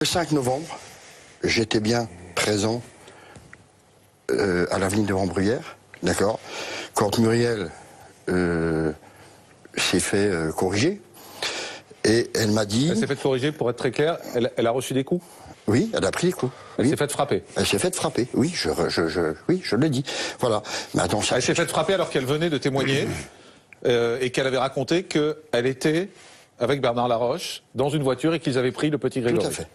Le 5 novembre, j'étais bien présent à l'avenue de Rambrouillère, d'accord, quand Muriel s'est fait corriger, et elle m'a dit... Elle s'est fait corriger, pour être très clair, elle a reçu des coups? Oui, elle a pris des coups. Elle s'est fait frapper? Elle s'est fait frapper, oui, oui, je le dis. Voilà. Mais attends, elle s'est fait frapper alors qu'elle venait de témoigner et qu'elle avait raconté qu'elle était avec Bernard Laroche dans une voiture et qu'ils avaient pris le petit Grégory. Tout à fait.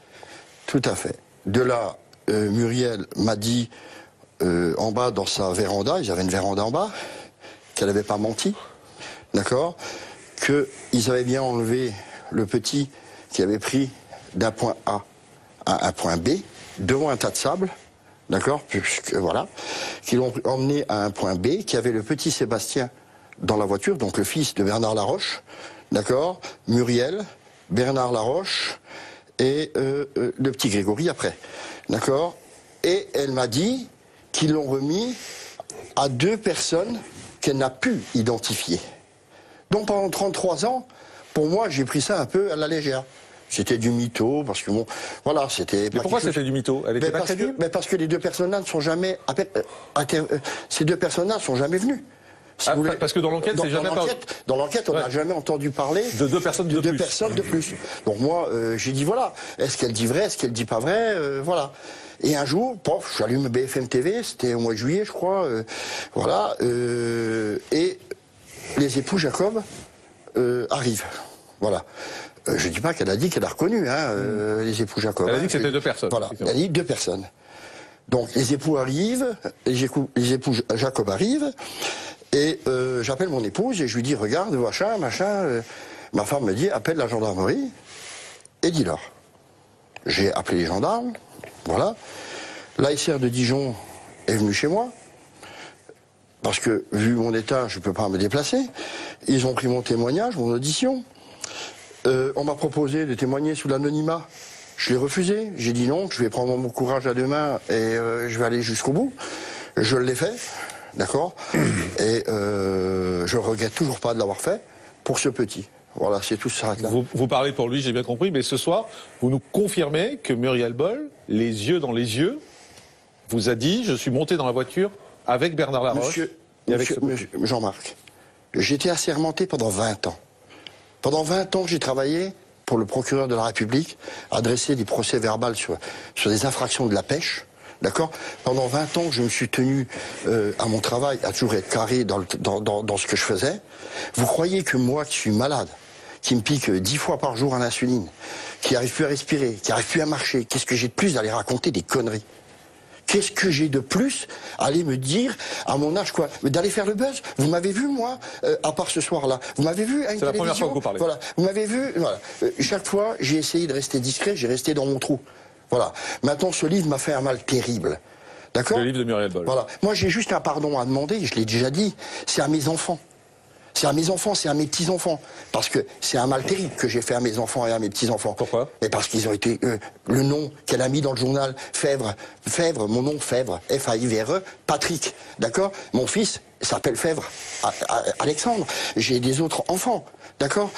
Tout à fait. De là, Muriel m'a dit, en bas, dans sa véranda, ils avaient une véranda en bas, qu'elle n'avait pas menti, d'accord, qu'ils avaient bien enlevé le petit qui avait pris d'un point A à un point B, devant un tas de sable, d'accord, voilà, qu'ils l'ont emmené à un point B, qui avait le petit Sébastien dans la voiture, donc le fils de Bernard Laroche, d'accord, Muriel, Bernard Laroche, et le petit Grégory après, d'accord. Et elle m'a dit qu'ils l'ont remis à 2 personnes qu'elle n'a pu identifier. Donc pendant 33 ans, pour moi, j'ai pris ça un peu à la légère. C'était du mytho, parce que bon, voilà, c'était... Mais pourquoi c'était du mytho? Elle était pas crédible? Mais parce que les 2 personnes-là ne sont jamais... ces 2 personnes-là ne sont jamais venues. Si vous voulez, parce que dans l'enquête, c'est jamais dans l'enquête, on n'a jamais entendu parler de 2 personnes de plus. Donc moi, j'ai dit voilà, est-ce qu'elle dit vrai, est-ce qu'elle dit pas vrai, voilà. Et un jour, pof, j'allume BFM TV, c'était au mois de juillet, je crois, voilà, et les époux Jacob arrivent, voilà. Je dis pas qu'elle a dit qu'elle a reconnu, hein, les époux Jacob. Elle a dit que c'était 2 personnes. Voilà, elle a dit 2 personnes. Donc les époux arrivent, les époux Jacob arrivent. Et j'appelle mon épouse et je lui dis, regarde, machin. Ma femme me dit, appelle la gendarmerie et dis-leur. J'ai appelé les gendarmes, voilà. L'ASR de Dijon est venu chez moi, parce que, vu mon état, je ne peux pas me déplacer. Ils ont pris mon témoignage, mon audition. On m'a proposé de témoigner sous l'anonymat. Je l'ai refusé. J'ai dit non, je vais prendre mon courage à 2 mains et je vais aller jusqu'au bout. Je l'ai fait. D'accord. Et je regrette toujours pas de l'avoir fait pour ce petit. Voilà, c'est tout ça. Vous parlez pour lui, j'ai bien compris, mais ce soir, vous nous confirmez que Muriel Boll, les yeux dans les yeux, vous a dit, je suis monté dans la voiture avec Bernard Laroche. Monsieur Jean-Marc, j'étais assermenté pendant 20 ans. Pendant 20 ans, j'ai travaillé pour le procureur de la République, à dresser des procès-verbaux sur des infractions de la pêche. D'accord. Pendant 20 ans, je me suis tenu à mon travail, à toujours être carré dans ce que je faisais. Vous croyez que moi, qui suis malade, qui me pique 10 fois par jour en insuline, qui n'arrive plus à respirer, qui n'arrive plus à marcher, qu'est-ce que j'ai de plus d'aller raconter des conneries? Qu'est-ce que j'ai de plus à aller me dire, à mon âge, quoi, d'aller faire le buzz? Vous m'avez vu, moi, à part ce soir-là. Vous m'avez vu à une télévision. C'est la première fois que vous parlez. Voilà. Vous m'avez vu, voilà. Chaque fois, j'ai essayé de rester discret, j'ai resté dans mon trou. Voilà. Maintenant, ce livre m'a fait un mal terrible. D'accord? Le livre de Muriel Boll. Voilà. Moi, j'ai juste un pardon à demander, je l'ai déjà dit. C'est à mes enfants. C'est à mes enfants, c'est à mes petits-enfants. Parce que c'est un mal terrible que j'ai fait à mes enfants et à mes petits-enfants. Pourquoi? Et parce qu'ils ont été... le nom qu'elle a mis dans le journal, Fèvre, mon nom, Fèvre, F-A-I-V-R-E, Patrick. D'accord? Mon fils s'appelle Fèvre, Alexandre. J'ai des autres enfants. D'accord?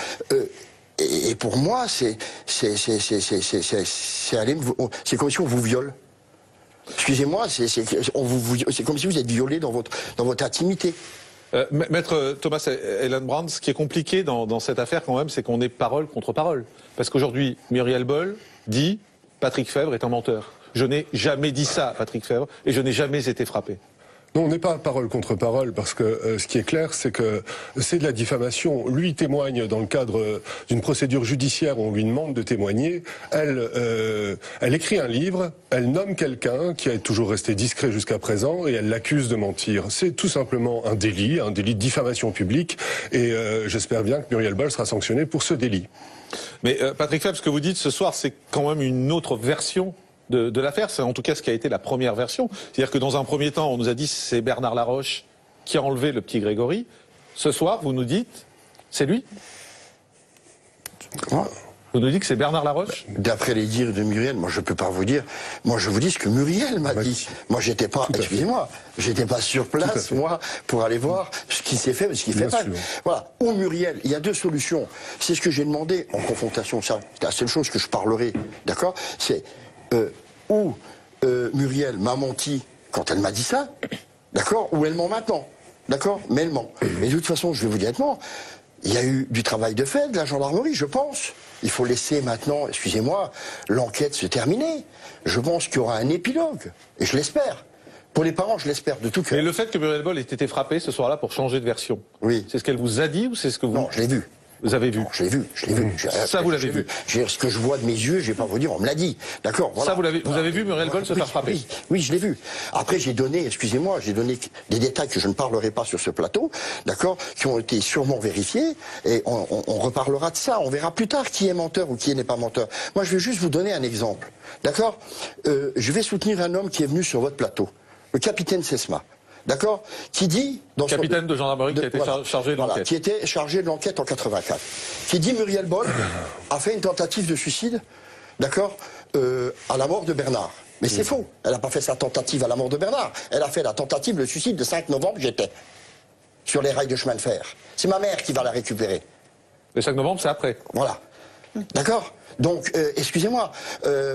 Et pour moi, c'est comme si on vous viole. Excusez-moi, c'est comme si vous êtes violé dans votre intimité. Maître Thomas Ellenbrand, ce qui est compliqué dans cette affaire quand même, c'est qu'on est parole contre parole. Parce qu'aujourd'hui, Muriel Boll dit « Patrick Fèvre est un menteur ». Je n'ai jamais dit ça à Patrick Fèvre et je n'ai jamais été frappé. Non, on n'est pas parole contre parole, parce que ce qui est clair, c'est que c'est de la diffamation. Lui témoigne dans le cadre d'une procédure judiciaire où on lui demande de témoigner. Elle écrit un livre, elle nomme quelqu'un qui a toujours resté discret jusqu'à présent, et elle l'accuse de mentir. C'est tout simplement un délit de diffamation publique, et j'espère bien que Muriel Boll sera sanctionnée pour ce délit. Mais Patrick Fèvre, ce que vous dites ce soir, c'est quand même une autre version de l'affaire, c'est en tout cas ce qui a été la première version. C'est-à-dire que dans un premier temps, on nous a dit c'est Bernard Laroche qui a enlevé le petit Grégory. Ce soir, vous nous dites c'est lui. Vous nous dites que c'est Bernard Laroche? D'après les dires de Muriel, moi je peux pas vous dire. Moi je vous dis ce que Muriel m'a dit. Moi j'étais pas, excusez-moi, j'étais pas sur place moi pour aller voir ce qui s'est fait, ce qui fait pas. Voilà. Ou Muriel, il y a deux solutions. C'est ce que j'ai demandé en confrontation. Ça, c'est la seule chose que je parlerai, d'accord. C'est ou Muriel m'a menti quand elle m'a dit ça, d'accord, ou elle ment maintenant, d'accord. Mais elle ment. Mais de toute façon, je vais vous dire honnêtement, il y a eu du travail de fait de la gendarmerie, je pense. Il faut laisser maintenant, excusez-moi, l'enquête se terminer. Je pense qu'il y aura un épilogue, et je l'espère. Pour les parents, je l'espère de tout cœur. Et le fait que Muriel Boll ait été frappée ce soir-là pour changer de version, oui. C'est ce qu'elle vous a dit ou c'est ce que vous... Non, je l'ai vu. Vous avez vu? Non, je l'ai vu, je l'ai vu. Ça, vous l'avez vu. Ce que je vois de mes yeux, je vais pas vous dire, on me l'a dit. D'accord, voilà. Ça, vous avez vu Muriel Boll se faire frapper? Oui, je l'ai vu. Après, j'ai donné, excusez-moi, j'ai donné des détails que je ne parlerai pas sur ce plateau, d'accord, qui ont été sûrement vérifiés, et on reparlera de ça. On verra plus tard qui est menteur ou qui n'est pas menteur. Moi, je vais juste vous donner un exemple, d'accord. Je vais soutenir un homme qui est venu sur votre plateau, le capitaine Sesma. D'accord, qui dit dans capitaine de gendarmerie qui a été chargé de l'enquête, voilà, qui était chargé de l'enquête en 84, qui dit Muriel Boll a fait une tentative de suicide, d'accord, à la mort de Bernard. Mais c'est faux. Elle n'a pas fait sa tentative à la mort de Bernard. Elle a fait la tentative de suicide le 5 novembre. J'étais sur les rails de chemin de fer. C'est ma mère qui va la récupérer. Le 5 novembre, c'est après. Voilà. D'accord. Donc, excusez-moi,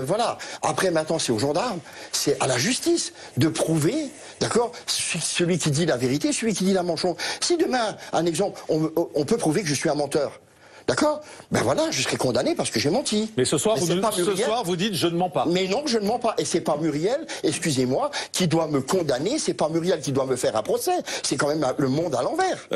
voilà. Après, maintenant, c'est aux gendarmes, c'est à la justice de prouver, d'accord, celui qui dit la vérité, celui qui dit la mensonge. Si demain, un exemple, on peut prouver que je suis un menteur, d'accord, ben voilà, je serai condamné parce que j'ai menti. Mais ce soir, vous dites je ne mens pas. Mais non, je ne mens pas. Et c'est pas Muriel, excusez-moi, qui doit me condamner, c'est pas Muriel qui doit me faire un procès. C'est quand même le monde à l'envers.